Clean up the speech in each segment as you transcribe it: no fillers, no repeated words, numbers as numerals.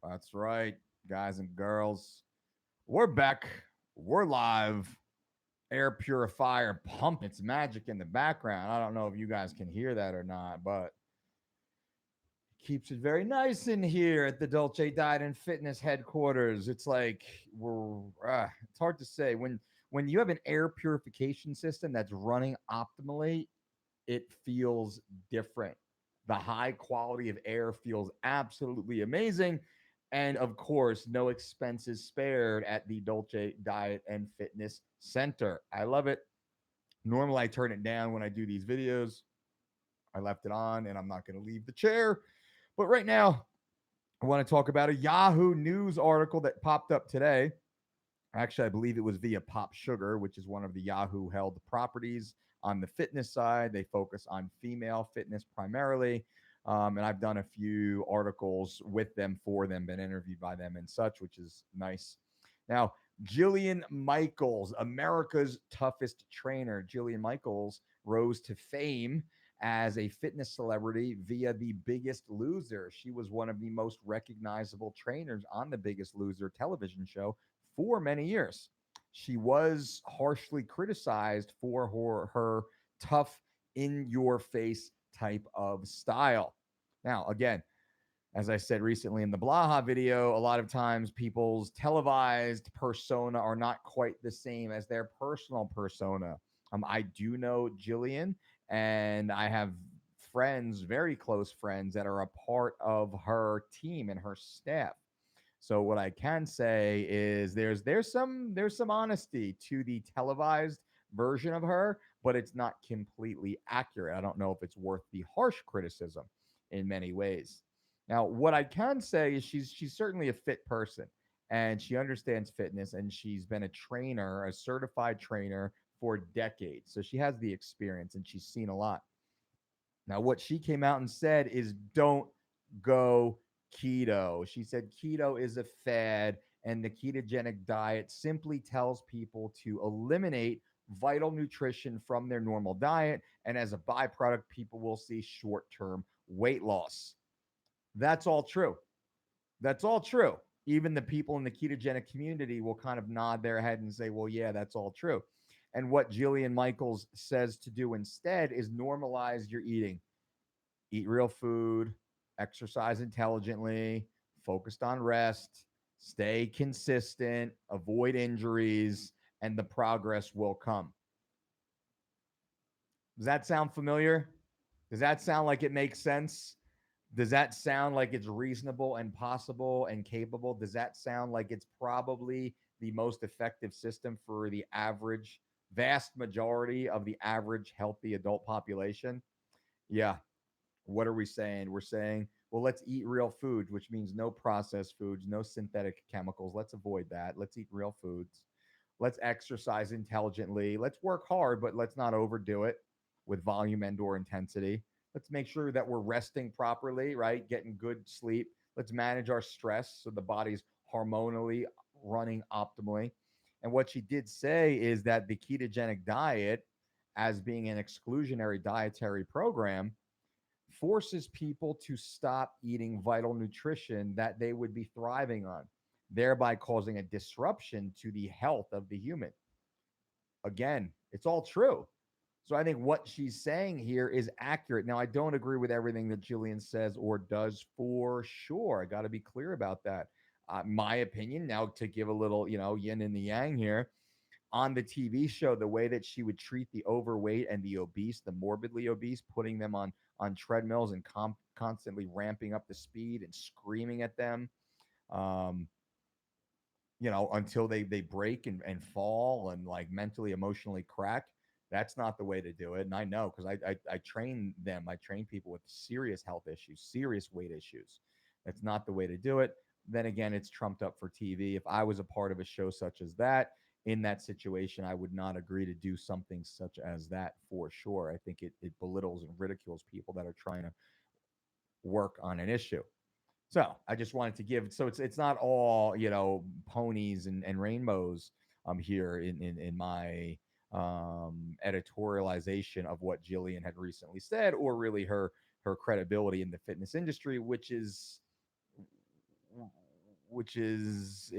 That's right, guys and girls. We're back. We're live. Air purifier pumping its magic in the background. I don't know if you guys can hear that or not, but keeps it very nice in here at the Dolce Diet and Fitness headquarters. It's like it's hard to say when you have an air purification system that's running optimally, it feels different. The high quality of air feels absolutely amazing. And of course, no expenses spared at the Dolce Diet and Fitness Center. I love it. Normally, I turn it down when I do these videos. I left it on and I'm not going to leave the chair. But right now, I want to talk about a Yahoo News article that popped up today. Actually, I believe it was via Pop Sugar, which is one of the Yahoo held properties on the fitness side. They focus on female fitness primarily. And I've done a few articles with them, for them, been interviewed by them and such, which is nice. Now, Jillian Michaels, America's toughest trainer. Jillian Michaels rose to fame as a fitness celebrity via The Biggest Loser. She was one of the most recognizable trainers on The Biggest Loser television show for many years. She was harshly criticized for her tough, in your face type of style. Now, again, as I said recently in the Blaha video, a lot of times people's televised persona are not quite the same as their personal persona. I do know Jillian, and I have friends, very close friends, that are a part of her team and her staff. So what I can say is there's some honesty to the televised version of her, but it's not completely accurate. I don't know if it's worth the harsh criticism in many ways. Now, what I can say is she's certainly a fit person and she understands fitness and she's been a trainer, a certified trainer for decades. So she has the experience and she's seen a lot. Now, what she came out and said is don't go keto. She said keto is a fad, and the ketogenic diet simply tells people to eliminate vital nutrition from their normal diet. And as a byproduct, people will see short term weight loss. That's all true. That's all true. Even the people in the ketogenic community will kind of nod their head and say, well, yeah, that's all true. And what Jillian Michaels says to do instead is normalize your eating. Eat real food, exercise intelligently, focused on rest, stay consistent, avoid injuries, and the progress will come. Does that sound familiar? Does that sound like it makes sense? Does that sound like it's reasonable and possible and capable? Does that sound like it's probably the most effective system for the average, vast majority of the average healthy adult population? Yeah, what are we saying? We're saying, well, let's eat real foods, which means no processed foods, no synthetic chemicals. Let's avoid that. Let's eat real foods. Let's exercise intelligently. Let's work hard, but let's not overdo it with volume and or intensity. Let's make sure that we're resting properly, right? Getting good sleep. Let's manage our stress so the body's hormonally running optimally. And what she did say is that the ketogenic diet, as being an exclusionary dietary program, forces people to stop eating vital nutrition that they would be thriving on, thereby causing a disruption to the health of the human. Again, it's all true. So I think what she's saying here is accurate. Now, I don't agree with everything that Jillian says or does for sure. I got to be clear about that. My opinion, now to give a little, yin and the yang here, on the TV show, the way that she would treat the overweight and the obese, the morbidly obese, putting them on treadmills and constantly ramping up the speed and screaming at them, um, until they break and fall and like mentally, emotionally crack. That's not the way to do it. And I know because I train them. I train people with serious health issues, serious weight issues. That's not the way to do it. Then again, it's trumped up for TV. If I was a part of a show such as that, in that situation, I would not agree to do something such as that for sure. I think it belittles and ridicules people that are trying to work on an issue. So I just wanted to give. So it's not all ponies and rainbows. Here in my editorialization of what Jillian had recently said, or really her credibility in the fitness industry, which is which is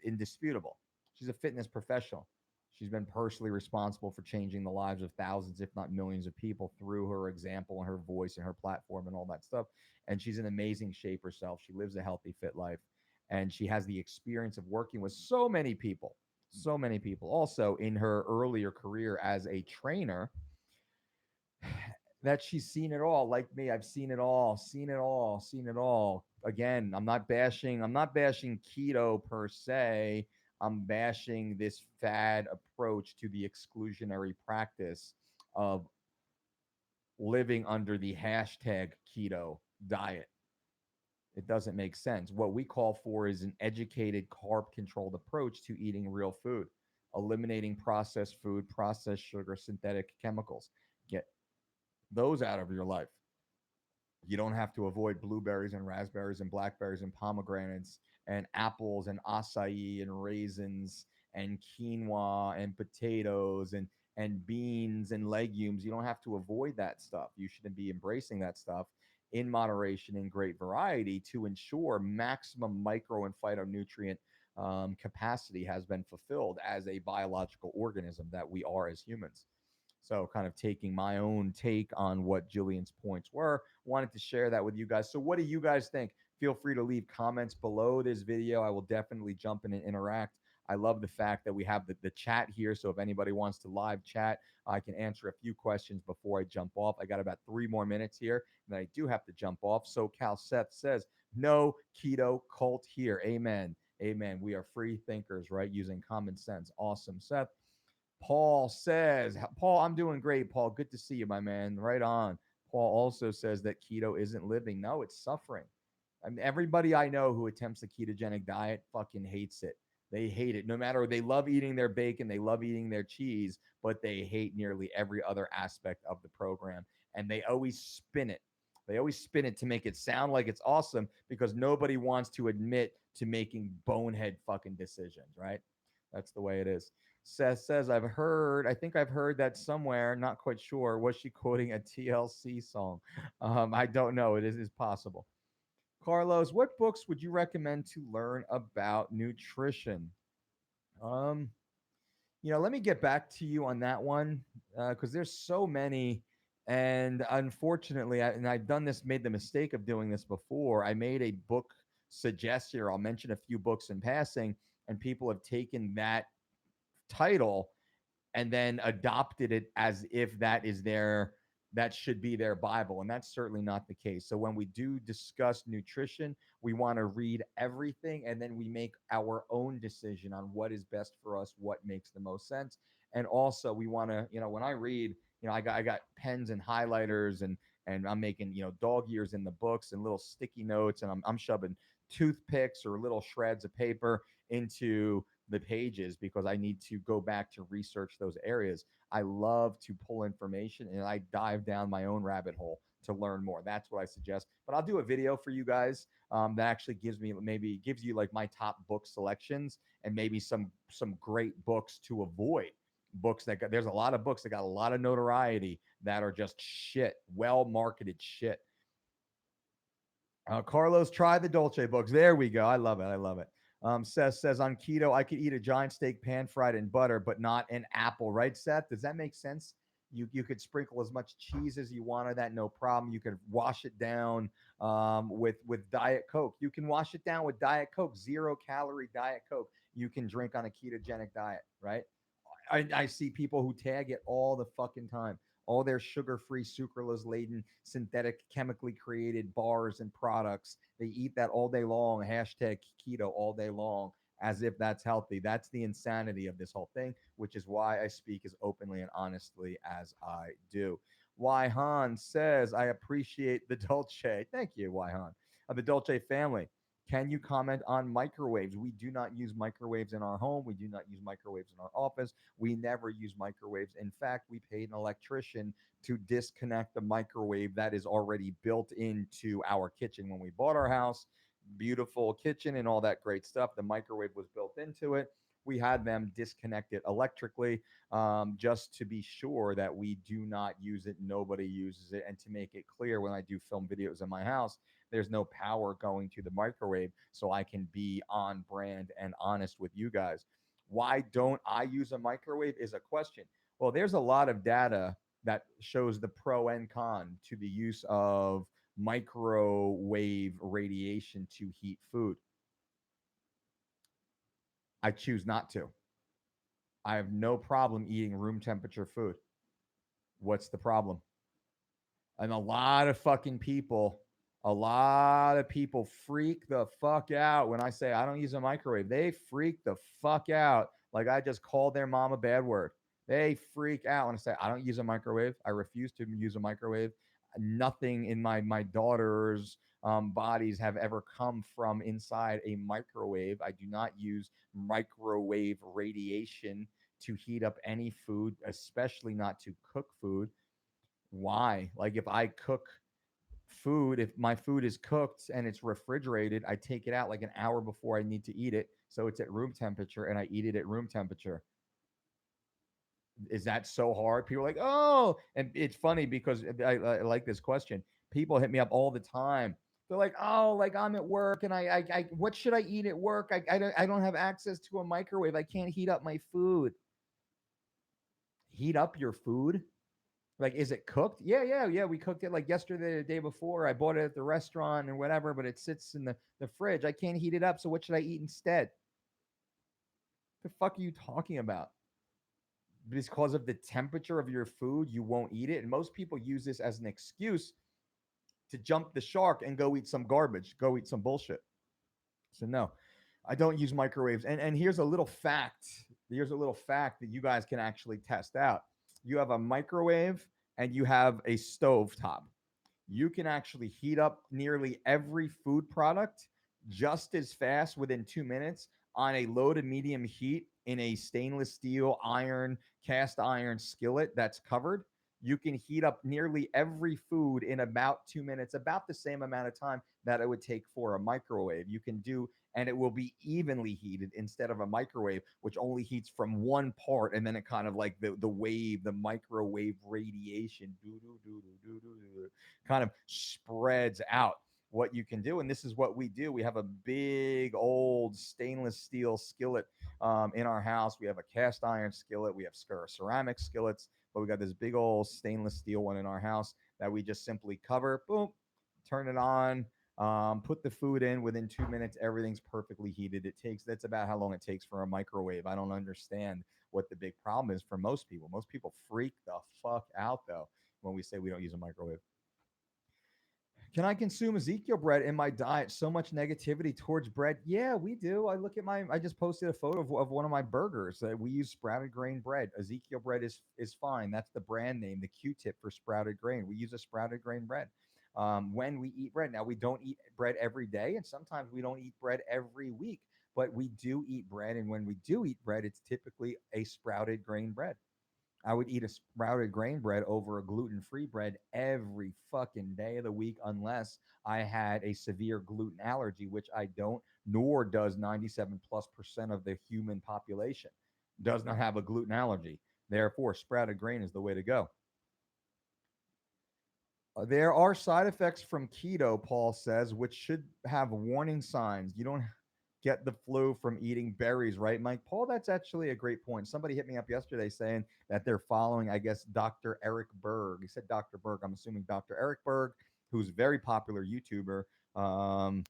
indisputable. She's a fitness professional. She's been personally responsible for changing the lives of thousands, if not millions, of people through her example and her voice and her platform and all that stuff. And she's in amazing shape herself. She lives a healthy, fit life, and she has the experience of working with so many people. So many people. Also, in her earlier career as a trainer, that she's seen it all. Like me, I've seen it all, seen it all, seen it all. Again, I'm not bashing keto per se. I'm bashing this fad approach to the exclusionary practice of living under the hashtag keto diet. It doesn't make sense. What we call for is an educated, carb controlled approach to eating real food, eliminating processed food, processed sugar, synthetic chemicals. Get those out of your life. You don't have to avoid blueberries and raspberries and blackberries and pomegranates and apples and acai and raisins and quinoa and potatoes and beans and legumes. You don't have to avoid that stuff. You should be embracing that stuff in moderation in great variety to ensure maximum micro and phytonutrient capacity has been fulfilled as a biological organism that we are as humans. So, kind of taking my own take on what Jillian's points were, wanted to share that with you guys. So, what do you guys think? Feel free to leave comments below this video. I will definitely jump in and interact. I love the fact that we have the chat here. So, if anybody wants to live chat, I can answer a few questions before I jump off. I got about 3 more minutes here, and I do have to jump off. So, Cal Seth says, no keto cult here. Amen. Amen. We are free thinkers, right? Using common sense. Awesome, Seth. Paul says, Paul, I'm doing great, Paul. Good to see you, my man. Right on. Paul also says that keto isn't living. No, it's suffering. I mean, everybody I know who attempts the ketogenic diet fucking hates it. They hate it. No matter, they love eating their bacon, they love eating their cheese, but they hate nearly every other aspect of the program. And they always spin it. They always spin it to make it sound like it's awesome because nobody wants to admit to making bonehead fucking decisions, right? That's the way it is. Seth says, I think I've heard that somewhere, not quite sure. Was she quoting a TLC song? I don't know. It is possible. Carlos, what books would you recommend to learn about nutrition? Um, let me get back to you on that one because there's so many. And unfortunately, I've done this, made the mistake of doing this before. I made a book suggestion, or I'll mention a few books in passing, and people have taken that title and then adopted it as if that should be their Bible. And that's certainly not the case. So when we do discuss nutrition, we want to read everything and then we make our own decision on what is best for us, what makes the most sense. And also we want to, when I read, I got pens and highlighters and I'm making, dog ears in the books and little sticky notes, and I'm shoving toothpicks or little shreds of paper into the pages because I need to go back to research those areas. I love to pull information and I dive down my own rabbit hole to learn more. That's what I suggest. But I'll do a video for you guys that actually gives you like my top book selections and maybe some great books to avoid. There's a lot of books that got a lot of notoriety that are just shit, well marketed shit. Carlos, try the Dolce books. There we go. I love it. I love it. Seth says on keto, I could eat a giant steak pan fried in butter, but not an apple, right, Seth? Does that make sense? You could sprinkle as much cheese as you want on that, no problem. You could wash it down with Diet Coke. You can wash it down with Diet Coke, 0 calorie Diet Coke. You can drink on a ketogenic diet, right? I see people who tag it all the fucking time. All their sugar-free, sucralose-laden, synthetic, chemically created bars and products. They eat that all day long. Hashtag keto all day long, as if that's healthy. That's the insanity of this whole thing, which is why I speak as openly and honestly as I do. Wyhan says, I appreciate the Dolce. Thank you, Wyhan. The Dolce family. Can you comment on microwaves? We do not use microwaves in our home. We do not use microwaves in our office. We never use microwaves. In fact, we paid an electrician to disconnect the microwave that is already built into our kitchen when we bought our house. Beautiful kitchen and all that great stuff. The microwave was built into it. We had them disconnect it electrically just to be sure that we do not use it. Nobody uses it. And to make it clear when I do film videos in my house, there's no power going to the microwave, so I can be on brand and honest with you guys. Why don't I use a microwave is a question. Well, there's a lot of data that shows the pro and con to the use of microwave radiation to heat food. I choose not to. I have no problem eating room temperature food. What's the problem? And a lot of people freak the fuck out when I say I don't use a microwave. They freak the fuck out. Like I just called their mom a bad word. They freak out when I say I don't use a microwave. I refuse to use a microwave. Nothing in my daughter's bodies have ever come from inside a microwave. I do not use microwave radiation to heat up any food, especially not to cook food. Why? Like if I cook food, if my food is cooked and it's refrigerated, I take it out like an hour before I need to eat it. So it's at room temperature and I eat it at room temperature. Is that so hard? People are like, oh, and it's funny because I like this question. People hit me up all the time. They're like, oh, like I'm at work and what should I eat at work? I don't have access to a microwave. I can't heat up my food. Heat up your food? Like, is it cooked? Yeah, yeah, yeah. We cooked it like yesterday, the day before. I bought it at the restaurant and whatever, but it sits in the fridge. I can't heat it up. So what should I eat instead? The fuck are you talking about? Because of the temperature of your food, you won't eat it. And most people use this as an excuse to jump the shark and go eat some garbage, go eat some bullshit. So no, I don't use microwaves. And here's a little fact. Here's a little fact that you guys can actually test out. You have a microwave and you have a stove top. You can actually heat up nearly every food product just as fast within 2 minutes on a low to medium heat in a stainless steel, iron, cast iron skillet that's covered. You can heat up nearly every food in about 2 minutes, about the same amount of time that it would take for a microwave. You can do, and it will be evenly heated instead of a microwave, which only heats from one part, and then it kind of like the wave, the microwave radiation, kind of spreads out what you can do. And this is what we do. We have a big old stainless steel skillet in our house. We have a cast iron skillet. We have ceramic skillets, but we got this big old stainless steel one in our house that we just simply cover, boom, turn it on, put the food in. Within 2 minutes, everything's perfectly heated. That's about how long it takes for a microwave. I don't understand what the big problem is for most people. Most people freak the fuck out though when we say we don't use a microwave. Can I consume Ezekiel bread in my diet? So much negativity towards bread. Yeah, we do. I just posted a photo of one of my burgers. We use sprouted grain bread. Ezekiel bread is fine. That's the brand name, the Q-tip for sprouted grain. We use a sprouted grain bread. When we eat bread, now we don't eat bread every day, and sometimes we don't eat bread every week, but we do eat bread. And when we do eat bread, it's typically a sprouted grain bread. I would eat a sprouted grain bread over a gluten free bread every fucking day of the week, unless I had a severe gluten allergy, which I don't, nor does 97+% of the human population does not have a gluten allergy. Therefore, sprouted grain is the way to go. There are side effects from keto, Paul says, which should have warning signs. You don't get the flu from eating berries, right, Mike? Paul, that's actually a great point. Somebody hit me up yesterday saying that they're following, I guess, Dr. Eric Berg. He said Dr. Berg. I'm assuming Dr. Eric Berg, who's a very popular YouTuber. Um,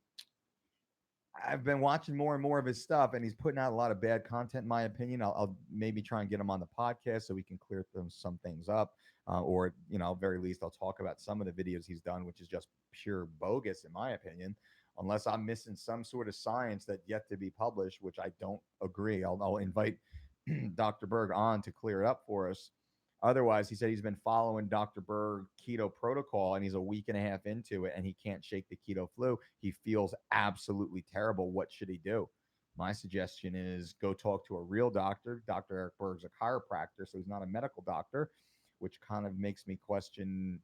I've been watching more and more of his stuff, and he's putting out a lot of bad content, in my opinion. I'll maybe try and get him on the podcast so we can clear some things up, or very least, I'll talk about some of the videos he's done, which is just pure bogus, in my opinion. Unless I'm missing some sort of science that yet to be published, which I don't agree. I'll invite Dr. Berg on to clear it up for us. Otherwise, he said he's been following Dr. Berg keto protocol and he's a week and a half into it and he can't shake the keto flu. He feels absolutely terrible. What should he do? My suggestion is go talk to a real doctor. Dr. Eric Berg's a chiropractor, so he's not a medical doctor, which kind of makes me question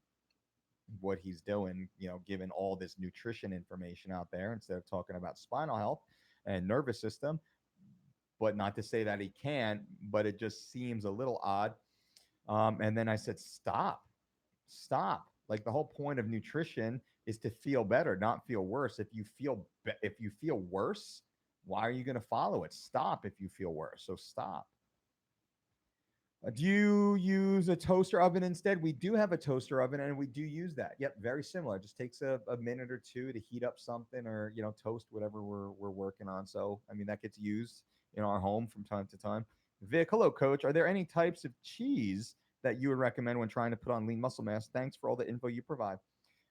what he's doing, given all this nutrition information out there instead of talking about spinal health and nervous system. But not to say that he can't, but it just seems a little odd. And then I said, stop. Like the whole point of nutrition is to feel better, not feel worse. If you feel worse, why are you going to follow it? Stop if you feel worse. So stop. Do you use a toaster oven instead? We do have a toaster oven and we do use that. Yep, very similar. It just takes a minute or two to heat up something or, toast whatever we're working on. So, I mean, that gets used in our home from time to time. Vic, hello, coach. Are there any types of cheese that you would recommend when trying to put on lean muscle mass? Thanks for all the info you provide.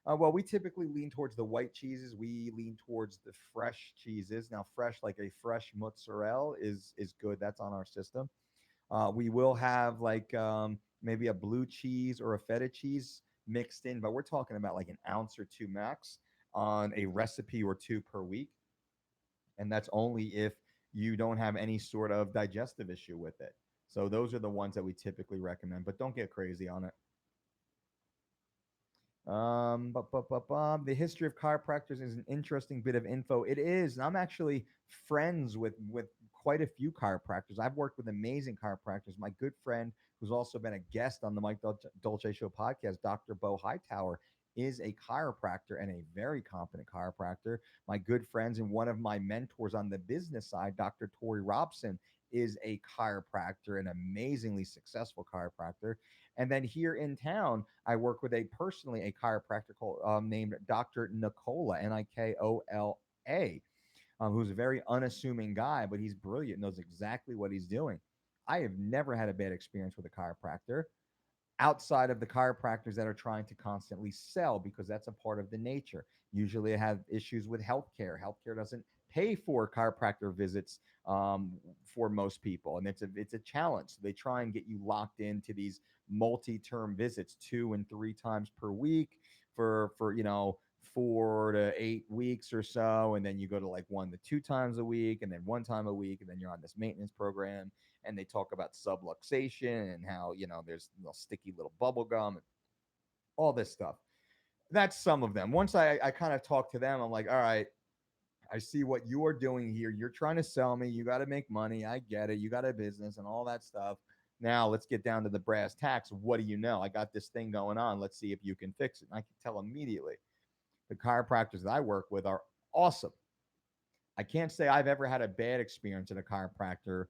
Well, we typically lean towards the white cheeses. We lean towards the fresh cheeses. Now, fresh, like a fresh mozzarella, is good. That's on our system. We will have like maybe a blue cheese or a feta cheese mixed in, but we're talking about like an ounce or two max on a recipe or two per week. And that's only if you don't have any sort of digestive issue with it. So those are the ones that we typically recommend, but don't get crazy on it. The history of chiropractors is an interesting bit of info. It is, and I'm actually friends with quite a few chiropractors. I've worked with amazing chiropractors. My good friend, who's also been a guest on the Dolce Show podcast, Dr. Bo Hightower, is a chiropractor and a very competent chiropractor. My good friends and one of my mentors on the business side, Dr. Tori Robson, is a chiropractor, an amazingly successful chiropractor. And then here in town, I work with a chiropractor named Dr. Nicola, Nikola, who's a very unassuming guy, but he's brilliant, knows exactly what he's doing. I have never had a bad experience with a chiropractor outside of the chiropractors that are trying to constantly sell because that's a part of the nature. Usually, I have issues with healthcare. Healthcare doesn't pay for chiropractor visits for most people, and it's a challenge. So they try and get you locked into these multi-term visits, 2 and 3 times per week for 4 to 8 weeks or so, and then you go to like 1 to 2 times a week, and then 1 time a week, and then you're on this maintenance program and they talk about subluxation and how there's sticky little bubble gum and all this stuff. That's some of them. Once I kind of talk to them, I'm like, all right, I see what you are doing here. You're trying to sell me. You got to make money. I get it. You got a business and all that stuff. Now let's get down to the brass tacks. What do you know? I got this thing going on. Let's see if you can fix it. And I can tell immediately. The chiropractors that I work with are awesome. I can't say I've ever had a bad experience at a chiropractor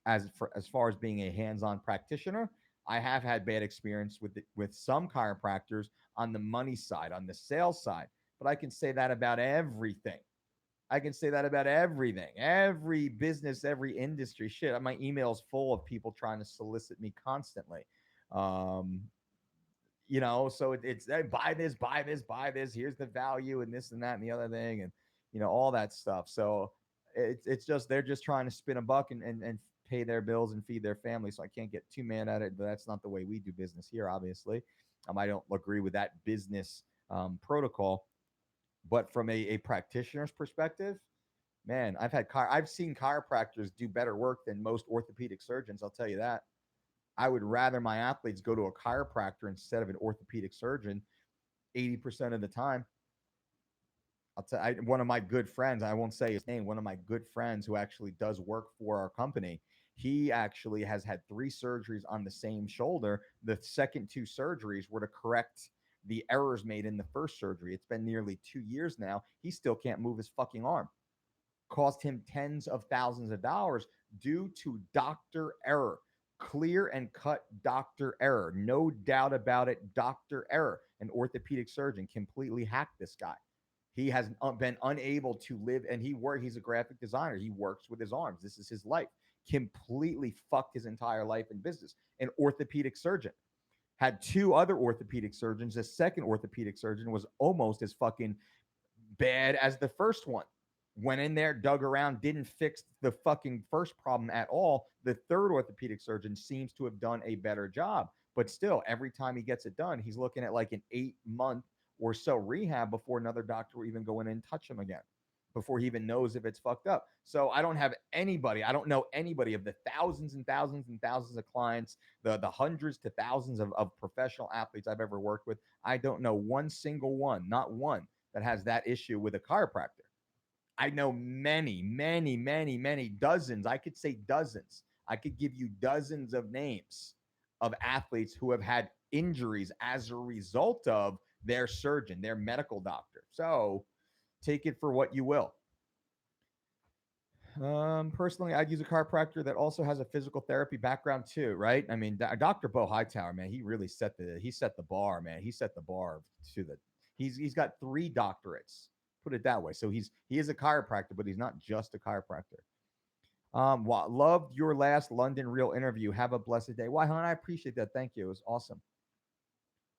as far as being a hands-on practitioner. I have had bad experience with some chiropractors on the money side, on the sales side, but I can say that about everything. I can say that about everything, every business, every industry. Shit, my email's full of people trying to solicit me constantly. Um, so it's hey, buy this, buy this, buy this. Here's the value and this and that and the other thing, and all that stuff. So it's just they're just trying to spin a buck and pay their bills and feed their family. So I can't get too mad at it. But that's not the way we do business here, obviously. I don't agree with that business protocol. But from a practitioner's perspective, man, I've seen chiropractors do better work than most orthopedic surgeons. I'll tell you that. I would rather my athletes go to a chiropractor instead of an orthopedic surgeon 80% of the time. One of my good friends, I won't say his name, one of my good friends who actually does work for our company, he actually has had 3 surgeries on the same shoulder. The second 2 surgeries were to correct the errors made in the first surgery. It's been nearly 2 years now. He still can't move his fucking arm. Cost him tens of thousands of dollars due to doctor error. Clear and cut doctor error. No doubt about it, doctor error. An orthopedic surgeon completely hacked this guy. He has been unable to live, and he's a graphic designer. He works with his arms. This is his life. Completely fucked his entire life and business. An orthopedic surgeon. Had 2 other orthopedic surgeons. The second orthopedic surgeon was almost as fucking bad as the first one. Went in there, dug around, didn't fix the fucking first problem at all. The third orthopedic surgeon seems to have done a better job. But still, every time he gets it done, he's looking at like an 8-month or so rehab before another doctor will even go in and touch him again, before he even knows if it's fucked up. So I don't know anybody of the thousands and thousands and thousands of clients, the hundreds to thousands of professional athletes I've ever worked with. I don't know one single one, not one, that has that issue with a chiropractor. I know many, many, many, many dozens. I could say dozens. I could give you dozens of names of athletes who have had injuries as a result of their surgeon, their medical doctor. So take it for what you will. Personally, I'd use a chiropractor that also has a physical therapy background too, right? I mean, Dr. Bo Hightower, man, he really set the bar, man. He set the bar to the. He's got 3 doctorates. Put it that way. So he is a chiropractor, but he's not just a chiropractor. Loved your last London Real interview. Have a blessed day. Why, hon? I appreciate that. Thank you. It was awesome.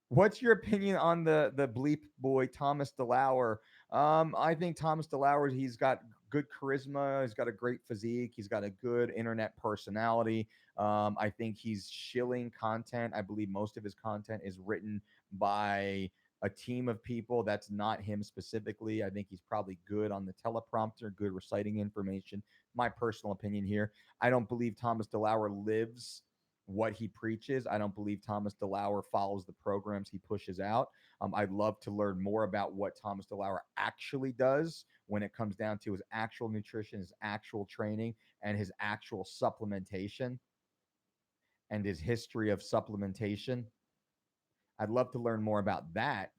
What's your opinion on the bleep boy Thomas DeLauer? I think Thomas DeLauer, he's got good charisma. He's got a great physique. He's got a good internet personality. I think he's shilling content. I believe most of his content is written by a team of people. That's not him specifically. I think he's probably good on the teleprompter, good reciting information. My personal opinion here. I don't believe Thomas DeLauer lives what he preaches. I don't believe Thomas DeLauer follows the programs he pushes out. I'd love to learn more about what Thomas DeLauer actually does when it comes down to his actual nutrition, his actual training, and his actual supplementation and his history of supplementation. I'd love to learn more about that,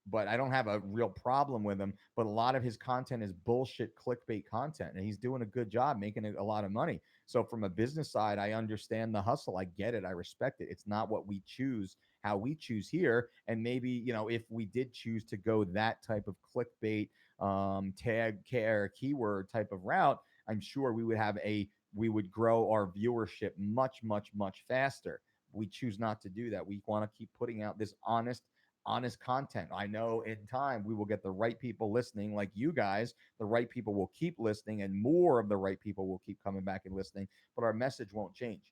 but I don't have a real problem with him. But a lot of his content is bullshit clickbait content, and he's doing a good job making it a lot of money. So from a business side, I understand the hustle. I get it. I respect it. It's not what we choose, how we choose here. And maybe, if we did choose to go that type of clickbait, tag care keyword type of route, I'm sure we would grow our viewership much, much, much faster. We choose not to do that. We want to keep putting out this honest content. I know in time we will get the right people listening, like you guys. The right people will keep listening, and more of the right people will keep coming back and listening. But our message won't change.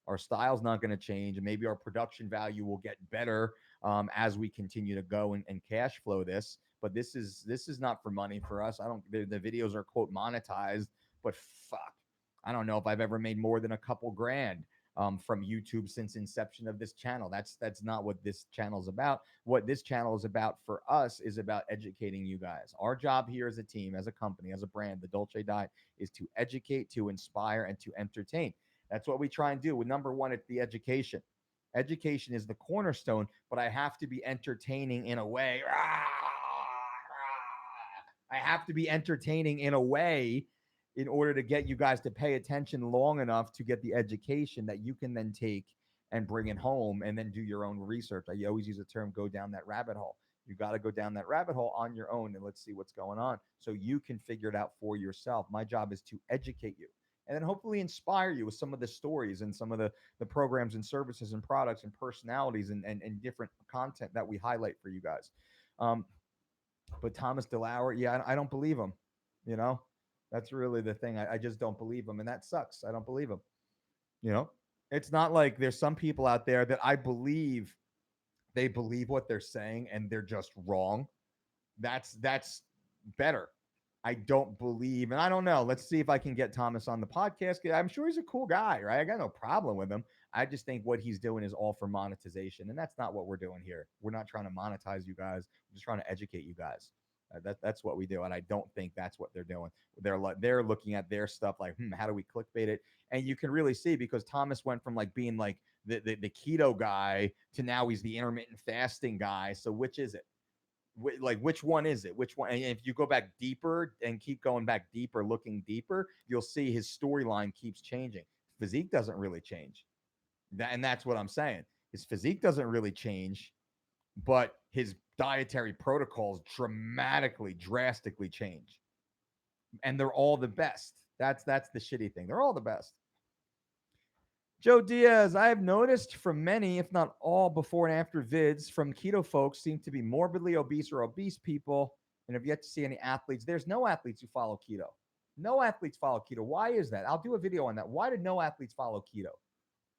Our style's not going to change, and maybe our production value will get better as we continue to go and cash flow this. But this is not for money for us. I don't. The videos are quote monetized, but fuck, I don't know if I've ever made more than a couple grand from YouTube since inception of this channel. That's not what this channel is about. What this channel is about for us is about educating you guys. Our job here as a team, as a company, as a brand, the Dolce Diet, is to educate, to inspire, and to entertain. That's what we try and do. With number one, it's the education. Education is the cornerstone, but I have to be entertaining in a way. I have to be entertaining in a way in order to get you guys to pay attention long enough to get the education that you can then take and bring it home and then do your own research. I always use the term go down that rabbit hole. You got to go down that rabbit hole on your own and let's see what's going on so you can figure it out for yourself. My job is to educate you and then hopefully inspire you with some of the stories and some of the programs and services and products and personalities and different content that we highlight for you guys. Um, but Thomas DeLauer, yeah, I don't believe him. You know, that's really the thing. I just don't believe him, and that sucks. I don't believe him. You know, it's not like there's some people out there that I believe they believe what they're saying and they're just wrong. That's better. I don't believe, and I don't know. Let's see if I can get Thomas on the podcast. I'm sure he's a cool guy, right? I got no problem with him. I just think what he's doing is all for monetization, and that's not what we're doing here. We're not trying to monetize you guys. We're just trying to educate you guys. That's what we do, and I don't think that's what they're doing. They're looking at their stuff like, how do we clickbait it? And you can really see because Thomas went from like being like the keto guy to now he's the intermittent fasting guy. So which is it? Like which one is it? Which one? And if you go back deeper and keep going back deeper, looking deeper, you'll see his storyline keeps changing. Physique doesn't really change. And that's what I'm saying. His physique doesn't really change, but his dietary protocols drastically change. And they're all the best. That's the shitty thing. They're all the best. Joe Diaz, I have noticed from many, if not all, before and after vids from keto folks seem to be morbidly obese or obese people and have yet to see any athletes. There's no athletes who follow keto. No athletes follow keto. Why is that? I'll do a video on that. Why did no athletes follow keto?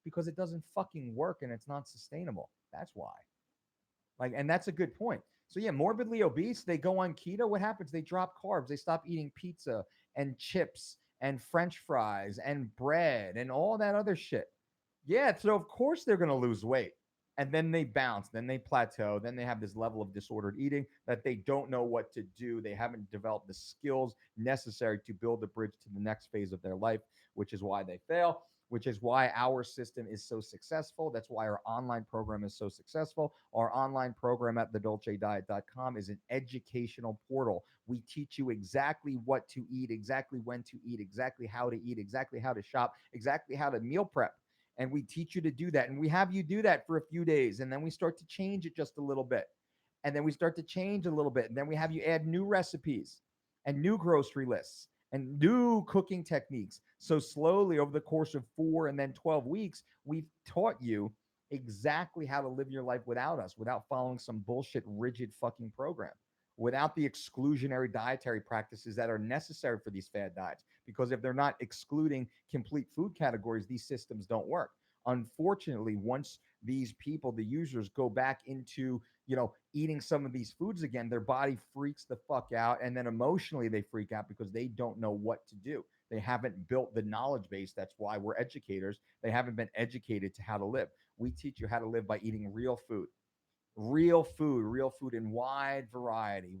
Because it doesn't fucking work and it's not sustainable. That's why. Like, and that's a good point. So yeah, morbidly obese, they go on keto. What happens? They drop carbs. They stop eating pizza and chips and French fries and bread and all that other shit. Yeah, so of course they're going to lose weight. and then they bounce, then they plateau, then they have this level of disordered eating that they don't know what to do. They haven't developed the skills necessary to build a bridge to the next phase of their life, which is why they fail, which is why our system is so successful. That's why our online program is so successful. Our online program at thedolcediet.com is an educational portal. We teach you exactly what to eat, exactly when to eat, exactly how to shop, exactly how to meal prep. And we teach you to do that. And we have you do that for a few days. And then we start to change it just a little bit. And then we start to change a little bit. And then we have you add new recipes and new grocery lists and new cooking techniques. So slowly over the course of 4 and then 12 weeks, we've taught you exactly how to live your life without us, without following some bullshit, rigid fucking program, without the exclusionary dietary practices that are necessary for these fad diets. Because if they're not excluding complete food categories, these systems don't work. Unfortunately, once these people, the users, go back into eating some of these foods again, their body freaks the fuck out, and then emotionally they freak out because they don't know what to do. They haven't built the knowledge base. That's why we're educators. They haven't been educated to how to live. We teach you how to live by eating real food in wide variety,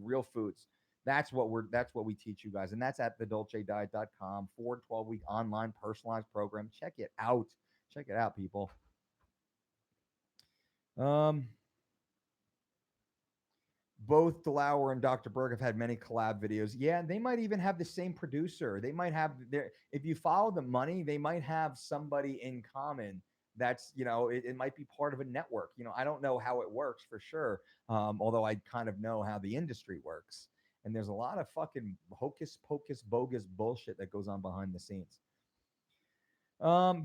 real foods. That's what we teach you guys. And that's at thedolcediet.com for 12-week online personalized program. Check it out. Check it out, people. Um, Both Delauer and Dr. Berg have had many collab videos. Yeah, they might even have the same producer. They might have their, if you follow the money, they might have somebody in common. That's, it might be part of a network. I don't know how it works for sure. Although I kind of know how the industry works. And there's a lot of fucking hocus pocus bogus bullshit that goes on behind the scenes.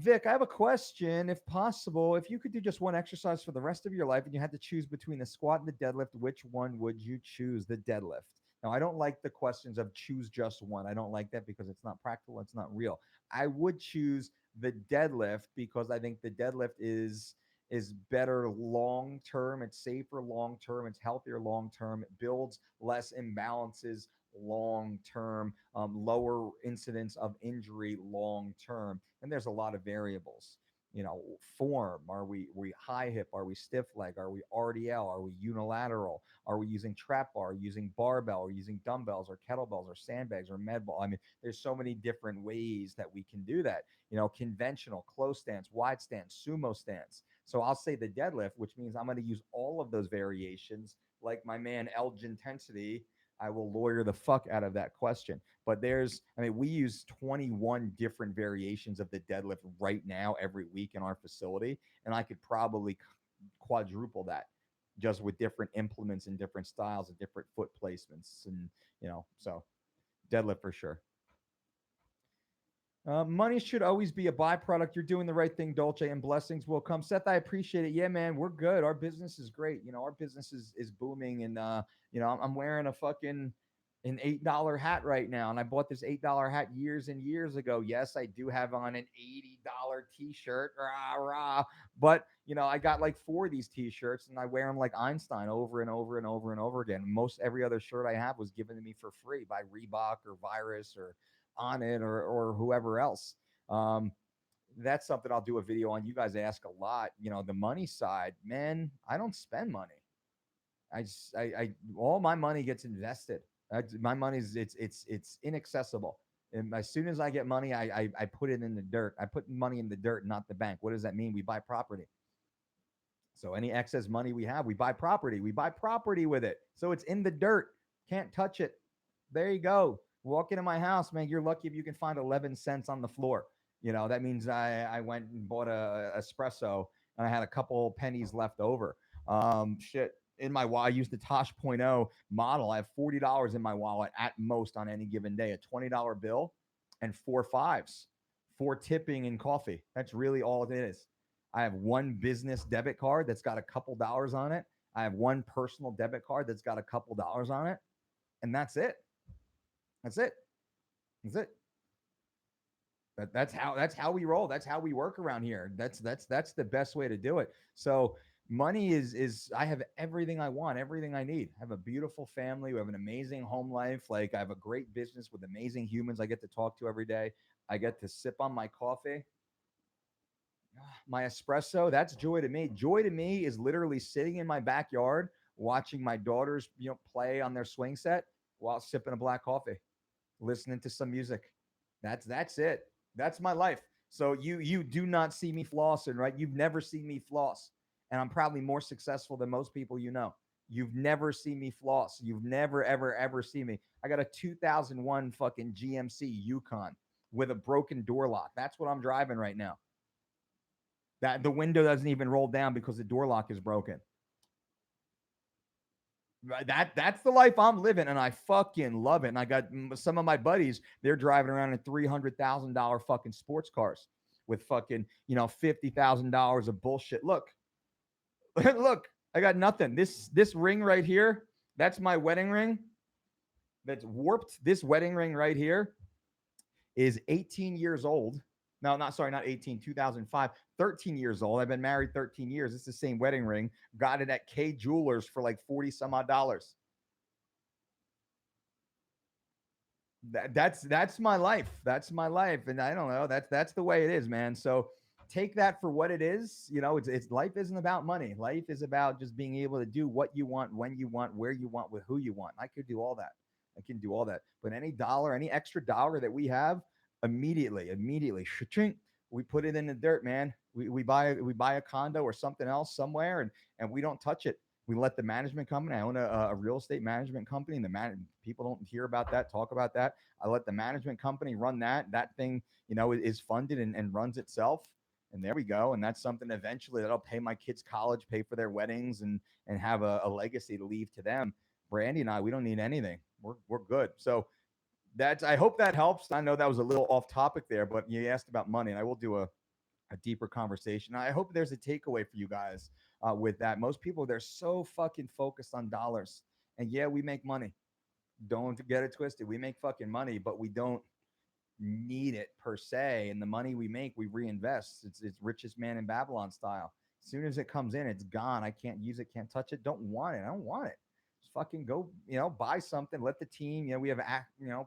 Vic, I have a question. If possible, if you could do just one exercise for the rest of your life and you had to choose between the squat and the deadlift, which one would you choose? The deadlift. Now, I don't like the questions of choose just one. I don't like that because it's not practical, it's not real. I would choose the deadlift because I think the deadlift is better long term, it's safer long term, it's healthier long term, it builds less imbalances long term, lower incidence of injury long term. And there's a lot of variables. Form. Are we high hip? Are we stiff leg? Are we RDL? Are we unilateral? Are we using trap bar? Using barbell? Or using dumbbells or kettlebells or sandbags or med ball? I mean, there's so many different ways that we can do that. Conventional, close stance, wide stance, sumo stance. So I'll say the deadlift, which means I'm going to use all of those variations, like my man Elgin Intensity. I will lawyer the fuck out of that question. But we use 21 different variations of the deadlift right now every week in our facility. And I could probably quadruple that just with different implements and different styles and different foot placements. And, so deadlift for sure. Money should always be a byproduct. You're doing the right thing, Dolce, and blessings will come. Seth, I appreciate it. Yeah, man, we're good. Our business is great. Our business is booming, and I'm wearing a fucking an $8 hat right now, and I bought this $8 hat years and years ago. Yes, I do have on an $80 T-shirt, rah rah. But I got like 4 of these T-shirts, and I wear them like Einstein over and over and over and over again. Most every other shirt I have was given to me for free by Reebok or Virus or On It or whoever else. That's something I'll do a video on. You guys ask a lot. The money side, man. I don't spend money. I all my money gets invested. My money is it's inaccessible. And as soon as I get money, I put it in the dirt. I put money in the dirt, not the bank. What does that mean? We buy property. So any excess money we have, we buy property. We buy property with it. So it's in the dirt. Can't touch it. There you go. Walk into my house, man. You're lucky if you can find 11 cents on the floor. That means I went and bought a espresso and I had a couple pennies left over. Shit. In my wallet, I used the Tosh.0 model. I have $40 in my wallet at most on any given day, a $20 bill and 4 5s, 4 tipping and coffee. That's really all it is. I have one business debit card that's got a couple dollars on it. I have one personal debit card that's got a couple dollars on it. And that's it. That's it. That's it. That's how we roll. That's how we work around here. That's the best way to do it. So money is I have everything I want, everything I need. I have a beautiful family. We have an amazing home life. Like I have a great business with amazing humans I get to talk to every day. I get to sip on my coffee. My espresso, that's joy to me. Joy to me is literally sitting in my backyard watching my daughters, play on their swing set while sipping a black coffee, listening to some music. That's it. That's my life. So you do not see me flossing, right? You've never seen me floss. And I'm probably more successful than most people you know. You've never seen me floss. You've never ever ever seen me. I got a 2001 fucking GMC Yukon with a broken door lock. That's what I'm driving right now. That the window doesn't even roll down because the door lock is broken. Right, that's the life I'm living, and I fucking love it. And I got some of my buddies; they're driving around in $300,000 fucking sports cars with fucking $50,000 of bullshit. Look, look, I got nothing. This ring right here, that's my wedding ring. That's warped. This wedding ring right here is 18 years old. No, not sorry, not 18, 2005, 13 years old. I've been married 13 years. It's the same wedding ring. Got it at K Jewelers for like 40 some odd dollars. That's my life. That's my life. And I don't know. That's the way it is, man. So take that for what it is. It's life isn't about money. Life is about just being able to do what you want, when you want, where you want, with who you want. I could do all that. I can do all that. But any dollar, any extra dollar that we have, immediately, we put it in the dirt, man. We buy a condo or something else somewhere, and we don't touch it. We let the management company. I own a real estate management company, and people don't hear about that, talk about that. I let the management company run that. That thing, is funded and runs itself. And there we go. And that's something eventually that'll pay my kids' college, pay for their weddings, and have a legacy to leave to them. Brandy and I, we don't need anything. We're good. So that's. I hope that helps. I know that was a little off topic there, but you asked about money, and I will do a deeper conversation. I hope there's a takeaway for you guys with that. Most people, they're so fucking focused on dollars. And yeah, we make money. Don't get it twisted. We make fucking money, but we don't need it per se. And the money we make, we reinvest. It's richest man in Babylon style. As soon as it comes in, it's gone. I can't use it, can't touch it. Don't want it. I don't want it. Just fucking go, buy something. Let the team, we have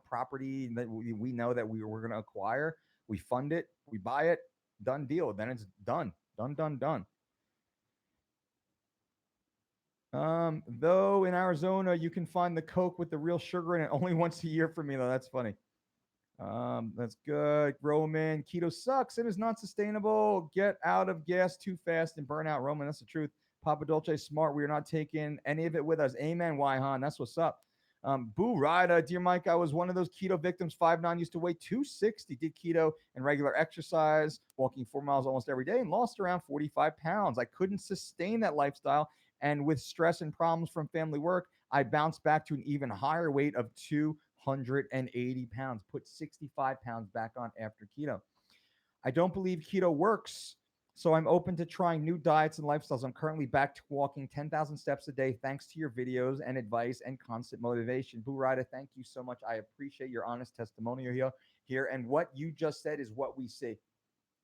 property that we know that we're going to acquire. We fund it. We buy it. Done deal. Then it's done. Done, done, done. Though in Arizona you can find the Coke with the real sugar in it only once a year for me though. That's funny. That's good. Roman, keto sucks and is not sustainable. Get out of gas too fast and burn out. Roman, that's the truth. Papa Dolce, smart. We are not taking any of it with us. Amen, Wyhan. That's what's up. Boo Rida, dear Mike, I was one of those keto victims. 5'9", used to weigh 260. Did keto and regular exercise, walking 4 miles almost every day, and lost around 45 pounds. I couldn't sustain that lifestyle. And with stress and problems from family work, I bounced back to an even higher weight of 280 pounds, put 65 pounds back on after keto. I don't believe keto works, so I'm open to trying new diets and lifestyles. I'm currently back to walking 10,000 steps a day thanks to your videos and advice and constant motivation. Boo Rida, thank you so much. I appreciate your honest testimonial here. And what you just said is what we see.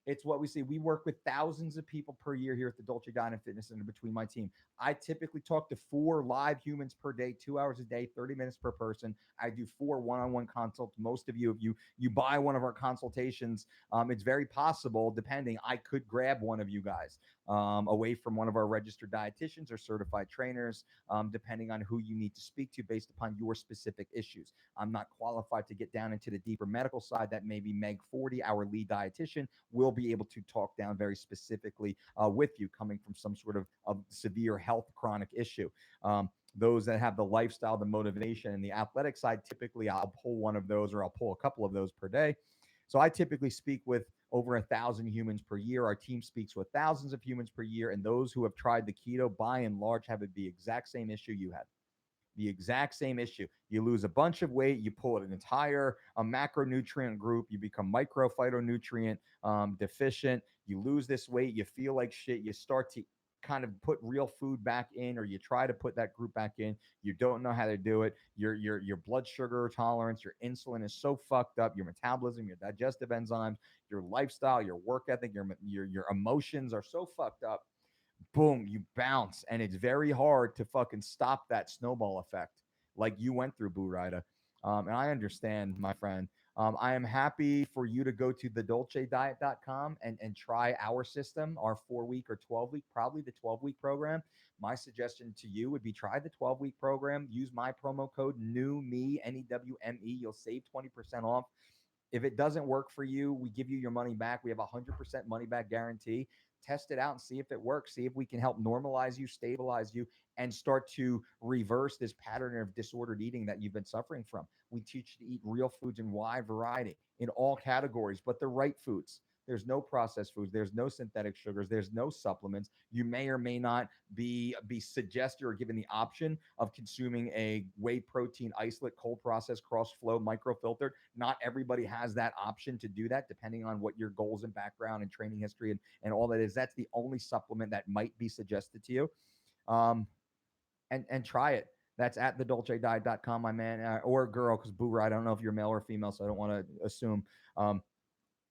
It's what we see. We work with thousands of people per year here at the Dolce Diet and Fitness Center between my team. I typically talk to 4 live humans per day, 2 hours a day, 30 minutes per person. I do 4 one-on-one consults. Most of you, if you buy one of our consultations, it's very possible, depending, I could grab one of you guys away from one of our registered dietitians or certified trainers, depending on who you need to speak to based upon your specific issues. I'm not qualified to get down into the deeper medical side. That maybe Meg 40, our lead dietitian, will be able to talk down very specifically with you, coming from some sort of severe health chronic issue. Those that have the lifestyle, the motivation, and the athletic side, typically I'll pull one of those, or I'll pull a couple of those per day. So I typically speak with over 1,000 humans per year. Our team speaks with thousands of humans per year, and those who have tried the keto, by and large, have the exact same issue you had. The exact same issue. You lose a bunch of weight, you pull an entire macronutrient group, you become microphytonutrient deficient, you lose this weight, you feel like shit, you start to kind of put real food back in, or you try to put that group back in, you don't know how to do it. Your blood sugar tolerance, your insulin is so fucked up, your metabolism, your digestive enzymes, your lifestyle, your work ethic, your emotions are so fucked up. Boom, you bounce, and it's very hard to fucking stop that snowball effect like you went through, Boo Rida. And I understand, my friend. I am happy for you to go to thedolcediet.com and try our system, our 4 week or 12 week, probably the 12 week program. My suggestion to you would be try the 12 week program. Use my promo code new me NEWME. You'll save 20% off. If it doesn't work for you, we give you your money back. We have a 100% money back guarantee. Test it out and see if it works. See if we can help normalize you, stabilize you, and start to reverse this pattern of disordered eating that you've been suffering from. We teach you to eat real foods in wide variety in all categories, but the right foods. There's no processed foods. There's no synthetic sugars. There's no supplements. You may or may not be suggested or given the option of consuming a whey protein isolate, cold processed, cross flow, microfiltered. Not everybody has that option to do that, depending on what your goals and background and training history and all that is. That's the only supplement that might be suggested to you. Um, and try it. That's at thedolcediet.com, my man, or girl, because Boo, I don't know if you're male or female, so I don't want to assume. Um,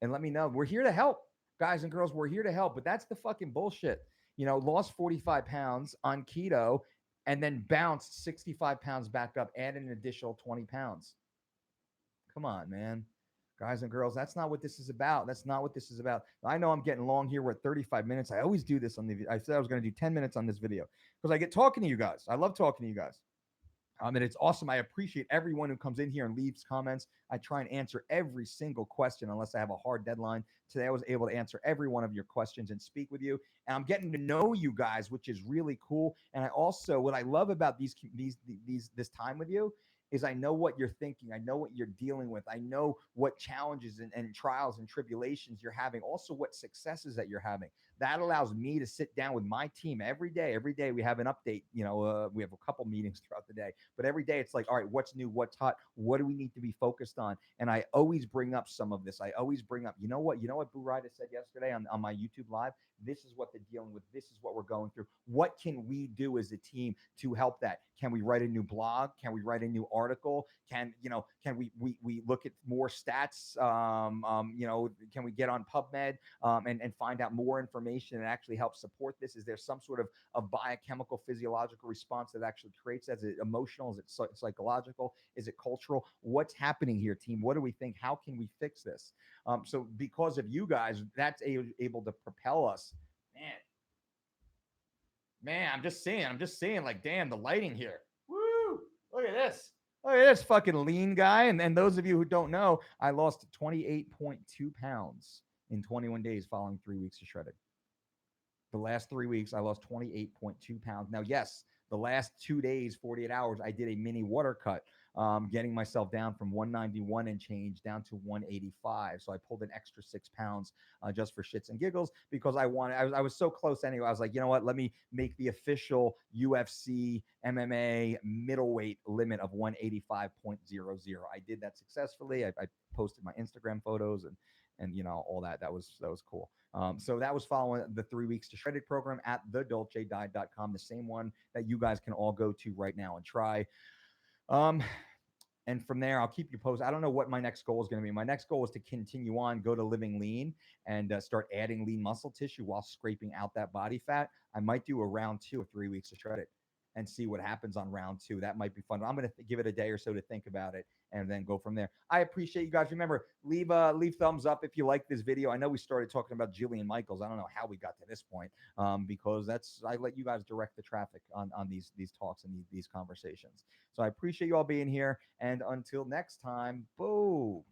and let me know. We're here to help, guys and girls. We're here to help. But that's the fucking bullshit. Lost 45 pounds on keto and then bounced 65 pounds back up, added an additional 20 pounds. Come on, man. Guys and girls, that's not what this is about. That's not what this is about. I know I'm getting long here. We're at 35 minutes. I always do this on the I said I was going to do 10 minutes on this video because I get talking to you guys. I love talking to you guys. And it's awesome. I appreciate everyone who comes in here and leaves comments. I try and answer every single question unless I have a hard deadline. Today I was able to answer every one of your questions and speak with you. And I'm getting to know you guys, which is really cool. And I also, what I love about this time with you is I know what you're thinking. I know what you're dealing with. I know what challenges and trials and tribulations you're having. Also what successes that you're having. That allows me to sit down with my team every day. Every day we have an update. We have a couple meetings throughout the day, but every day it's like, all right, what's new? What's hot? What do we need to be focused on? And I always bring up some of this. I always bring up, you know what Boo Ryder said yesterday on my YouTube live? This is what they're dealing with. This is what we're going through. What can we do as a team to help that? Can we write a new blog? Can we write a new article? Can we look at more stats? Can we get on PubMed and find out more information and actually help support this? Is there some sort of biochemical physiological response that actually creates that? Is it emotional? Is it psychological? Is it cultural? What's happening here, team? What do we think? How can we fix this? So because of you guys, that's able to propel us. Man, I'm just saying, like, damn, the lighting here. Woo! Look at this. Look at this fucking lean guy. And those of you who don't know, I lost 28.2 pounds in 21 days following 3 weeks of shredded. The last 3 weeks, I lost 28.2 pounds. Now, yes, the last 2 days, 48 hours, I did a mini water cut, getting myself down from 191 and change down to 185. So I pulled an extra 6 pounds just for shits and giggles because I was so close anyway. I was like, you know what? Let me make the official UFC MMA middleweight limit of 185.00. I did that successfully. I posted my Instagram photos and all that. That was cool. So that was following the 3 weeks to shredded program at thedolcediet.com, the same one that you guys can all go to right now and try. And from there, I'll keep you posted. I don't know what my next goal is going to be. My next goal is to continue on, go to living lean, and start adding lean muscle tissue while scraping out that body fat. I might do a round 2 of 3 weeks to shred it and see what happens on round 2. That might be fun. I'm going to give it a day or so to think about it and then go from there. I appreciate you guys. Remember, leave thumbs up if you like this video. I know we started talking about Jillian Michaels. I don't know how we got to this point because I let you guys direct the traffic on these talks and these conversations. So I appreciate you all being here. And until next time, boom.